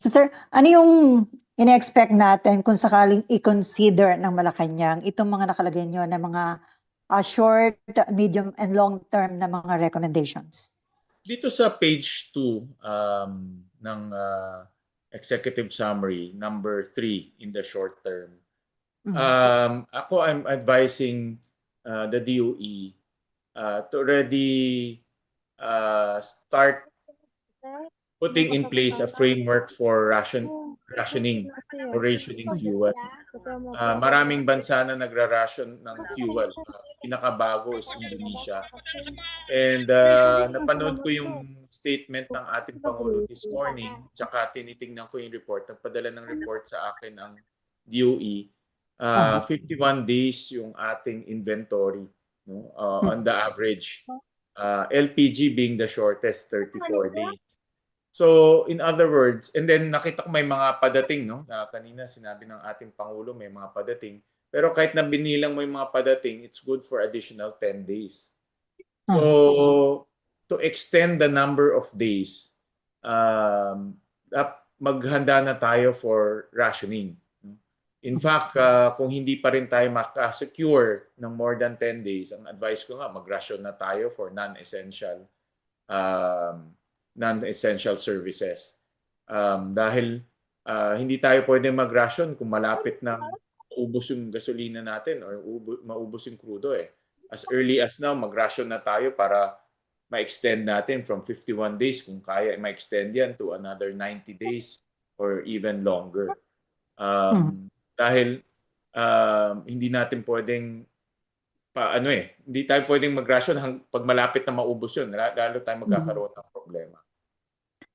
So sir, ano yung ine-expect natin kung sakaling i-consider ng Malacanang itong mga nakalagay niyo na mga short, medium, and long-term na mga recommendations? Dito sa page 2 ng executive summary, number 3 in the short term, Mm. I'm advising the DOE to already start putting in place a framework for rationing or rationing fuel. Maraming bansa na nagra-ration ng fuel. Pinakabago is Indonesia. And napanood ko yung statement ng ating Pangulo this morning, tsaka tinitingnan ko yung report. Nagpadala ng report sa akin ang DOE. 51 days yung ating inventory, no? On the average. LPG being the shortest, 34 days. So in other words, and then nakita ko may mga padating, no? Kanina sinabi ng ating Pangulo may mga padating. Pero kahit na binilang mo yung mga padating, it's good for additional 10 days. So to extend the number of days, maghanda na tayo for rationing. In fact, kung hindi pa rin tayo makasecure ng more than 10 days, ang advice ko nga, mag-ration na tayo for non-essential services. Dahil hindi tayo pwede mag-ration kung malapit na maubos yung gasolina natin or maubos yung crudo eh. As early as now, mag-ration na tayo para ma-extend natin from 51 days kung kaya ma-extend yan to another 90 days or even longer. Dahil hindi natin pwedeng hindi tayo pwedeng mag-ration pag malapit na maubos yun. Lalo tayo magkakaroon ng problema.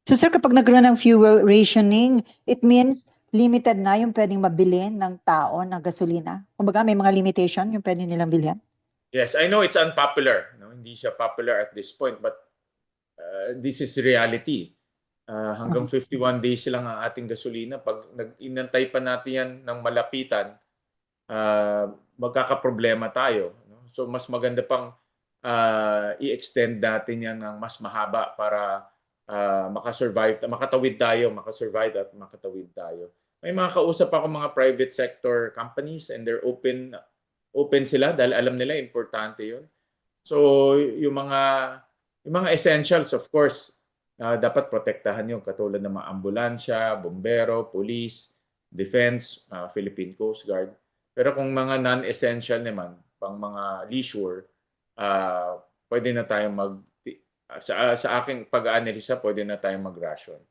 So sir, kapag nagkaroon ng fuel rationing, it means limited na yung pwedeng mabili ng tao ng gasolina? Kumbaga may mga limitation yung pwede nilang bilhin? Yes, I know it's unpopular. No? Hindi siya popular at this point, but this is reality. Hanggang 51 days lang ang ating gasolina. Pag inantay pa natin yan ng malapitan, magkakaproblema tayo. No? So mas maganda pang i-extend natin yan ng mas mahaba para makasurvive, makasurvive at makatawid tayo. May mga kausap ako mga private sector companies and they're open sila dahil alam nila importante 'yun. So yung mga essentials of course dapat protektahan yung katulad ng mga ambulansya, bombero, police, defense, Philippine Coast Guard. Pero kung mga non-essential naman, pang mga leisure, pwede na tayong sa aking pag-aanalisa, pwede na tayong mag-ration.